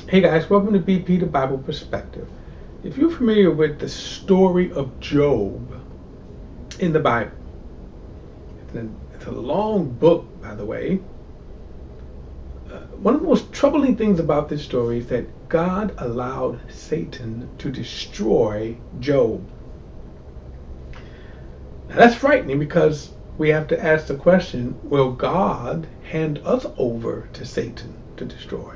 Hey guys, welcome to BP the Bible Perspective. If you're familiar with the story of Job in the Bible, it's a long book, by the way. One of the most troubling things about this story is that God allowed Satan to destroy Job. Now that's frightening because we have to ask the question, will God hand us over to Satan to destroy?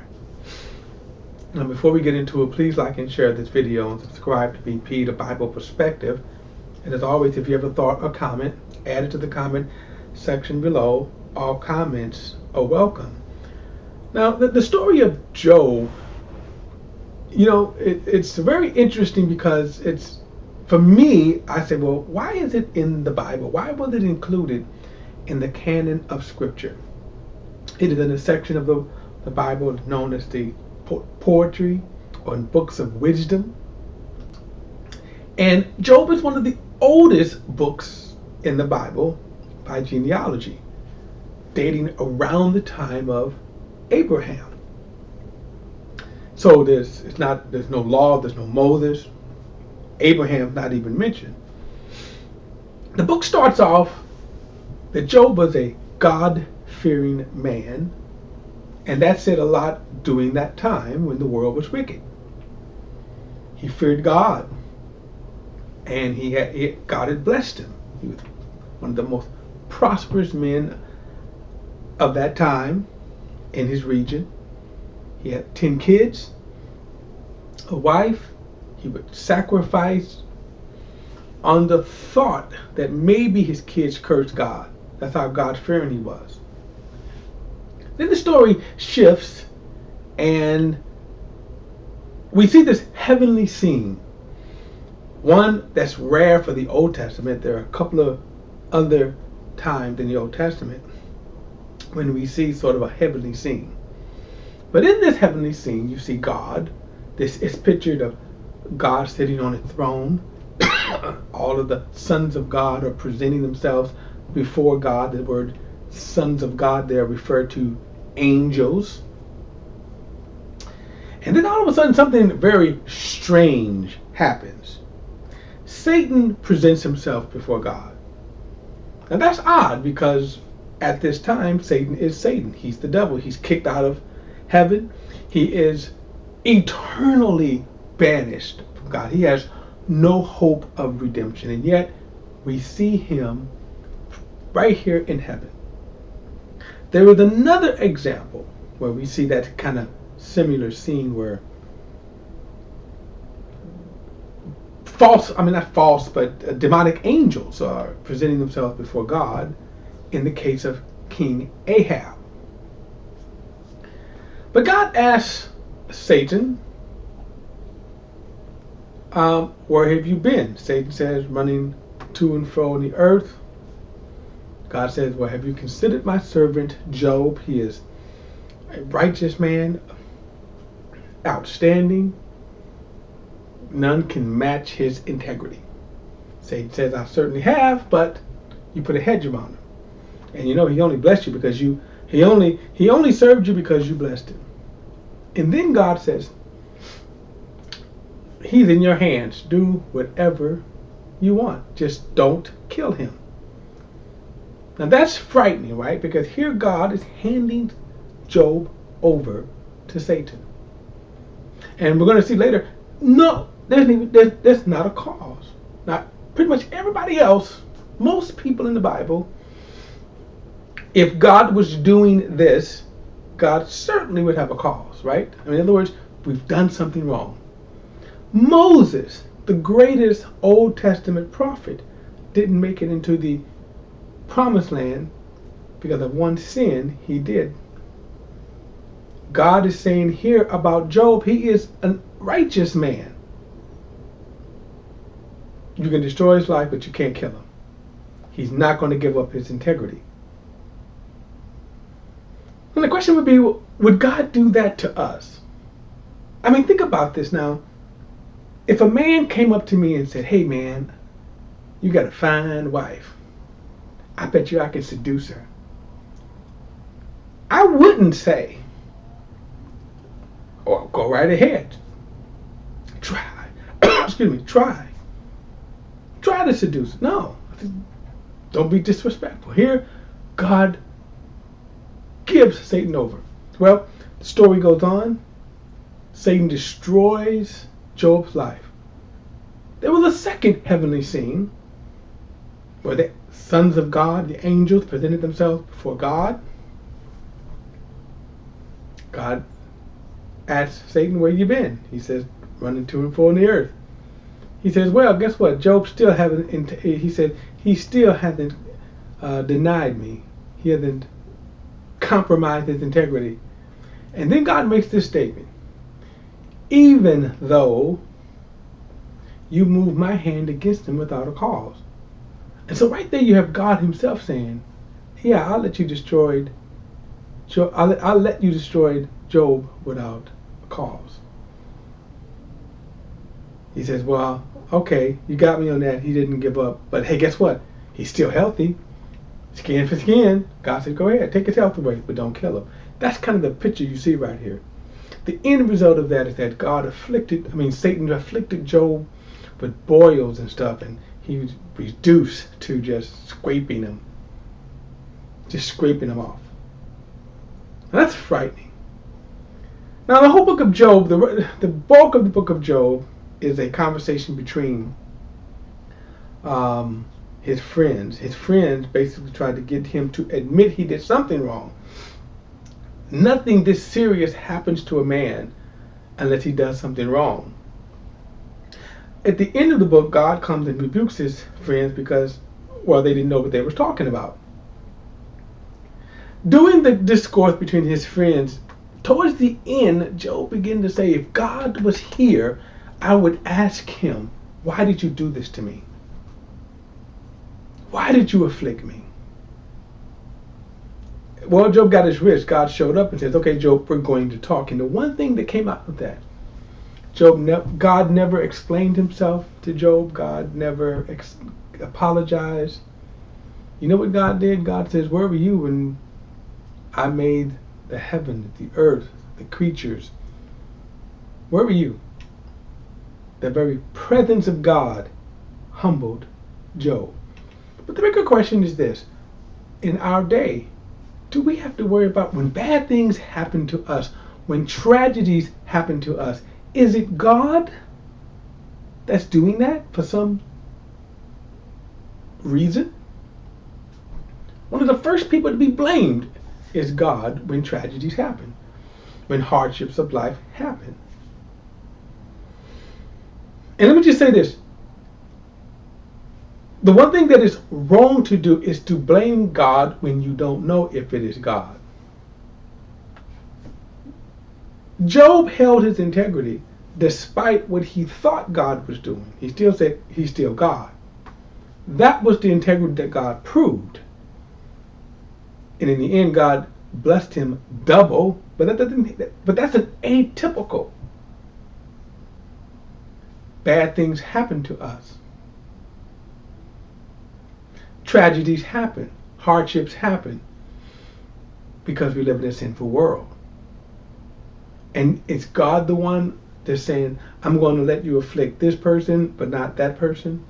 Now, before we get into it, please like and share this video and subscribe to BP, the Bible Perspective. And as always, if you have a thought or comment, add it to the comment section below. All comments are welcome. Now, the story of Job, it's very interesting because for me, I say, well, why is it in the Bible? Why was it included in the canon of Scripture? It is in a section of the Bible known as the poetry or in books of wisdom. And Job is one of the oldest books in the Bible by genealogy, dating around the time of Abraham. So there's no law, there's no Moses. Abraham's not even mentioned. The book starts off that Job was a God-fearing man, and that said a lot during that time when the world was wicked. He feared God, and God had blessed him. He was one of the most prosperous men of that time in his region. He had 10 kids, a wife. He would sacrifice on the thought that maybe his kids cursed God. That's how God-fearing he was. Then the story shifts and we see this heavenly scene. One that's rare for the Old Testament. There are a couple of other times in the Old Testament when we see sort of a heavenly scene. But in this heavenly scene, you see God. This is pictured of God sitting on a throne. All of the sons of God are presenting themselves before God. The word sons of God there refer to angels. And then all of a sudden something very strange happens. Satan presents himself before God. Now that's odd because at this time Satan is Satan. He's the devil. He's kicked out of heaven. He is eternally banished from God. He has no hope of redemption. And yet we see him right here in heaven. There is another example where we see that kind of similar scene where demonic angels are presenting themselves before God in the case of King Ahab. But God asks Satan, where have you been? Satan says, running to and fro on the earth. God says, well, have you considered my servant Job? He is a righteous man, outstanding. None can match his integrity. Satan says, I certainly have, but you put a hedge around him. And he only blessed you because he only served you because you blessed him. And then God says, he's in your hands. Do whatever you want. Just don't kill him. Now that's frightening, right? Because here God is handing Job over to Satan. And we're going to see later, no, there's not a cause. Now, pretty much everybody else, most people in the Bible, if God was doing this, God certainly would have a cause, right? I mean, in other words, we've done something wrong. Moses, the greatest Old Testament prophet, didn't make it into the promised land because of one sin he did. God is saying here about Job, he is a righteous man. You can destroy his life, but you can't kill him. He's not going to give up his integrity. And the question would be, would God do that to us? I mean, think about this now. If a man came up to me and said, hey man, you got a fine wife. I bet you I can seduce her. I wouldn't say, Or go right ahead. Try. Excuse me. Try. Try to seduce. No. Don't be disrespectful. Here, God gives Satan over. Well, the story goes on. Satan destroys Job's life. There was a second heavenly scene where the sons of God, the angels, presented themselves before God. God asked Satan, where you been? He says, running to and fro in the earth. He says, well, guess what? Job still hasn't, he said, he still hasn't denied me. He hasn't compromised his integrity. And then God makes this statement. Even though you move my hand against him without a cause. And so right there you have God himself saying, yeah, I'll let you destroy Job without a cause. He says, well, okay, you got me on that. He didn't give up. But hey, guess what? He's still healthy. Skin for skin. God said, go ahead, take his health away, but don't kill him. That's kind of the picture you see right here. The end result of that is that Satan afflicted Job with boils and stuff, and he was reduced to just scraping him off. Now, that's frightening. Now, the whole book of Job, the bulk of the book of Job is a conversation between his friends. His friends basically tried to get him to admit he did something wrong. Nothing this serious happens to a man unless he does something wrong. At the end of the book, God comes and rebukes his friends because, well, they didn't know what they were talking about. During the discourse between his friends, towards the end, Job began to say, if God was here, I would ask him, why did you do this to me? Why did you afflict me? Well, Job got his wish. God showed up and says, okay, Job, we're going to talk. And the one thing that came out of that, God never explained himself to Job. God never apologized. You know what God did? God says, where were you when I made the heaven, the earth, the creatures? Where were you? The very presence of God humbled Job. But the bigger question is this. In our day, do we have to worry about when bad things happen to us, when tragedies happen to us? Is it God that's doing that for some reason? One of the first people to be blamed is God when tragedies happen, when hardships of life happen. And let me just say this. The one thing that is wrong to do is to blame God when you don't know if it is God. Job held his integrity despite what he thought God was doing. He still said he's still God. That was the integrity that God proved. And in the end, God blessed him double, but that's an atypical. Bad things happen to us. Tragedies happen, hardships happen, because we live in a sinful world. And is God the one that's saying, I'm going to let you afflict this person, but not that person?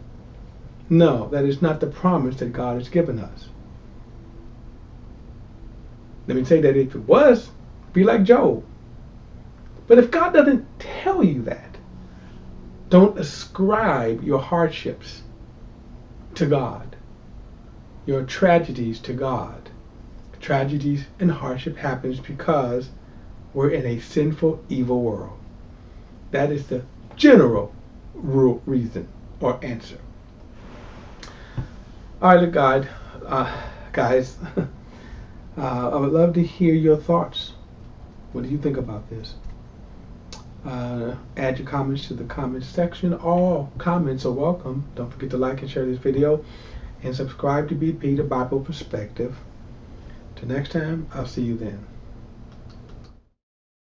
No, that is not the promise that God has given us. Let me say that if it was, be like Job. But if God doesn't tell you that, don't ascribe your hardships to God. Your tragedies to God. Tragedies and hardship happens because we're in a sinful, evil world. That is the general reason or answer. All right, guys, I would love to hear your thoughts. What do you think about this? Add your comments to the comments section. All comments are welcome. Don't forget to like and share this video. And subscribe to BP, the Bible Perspective. Till next time, I'll see you then.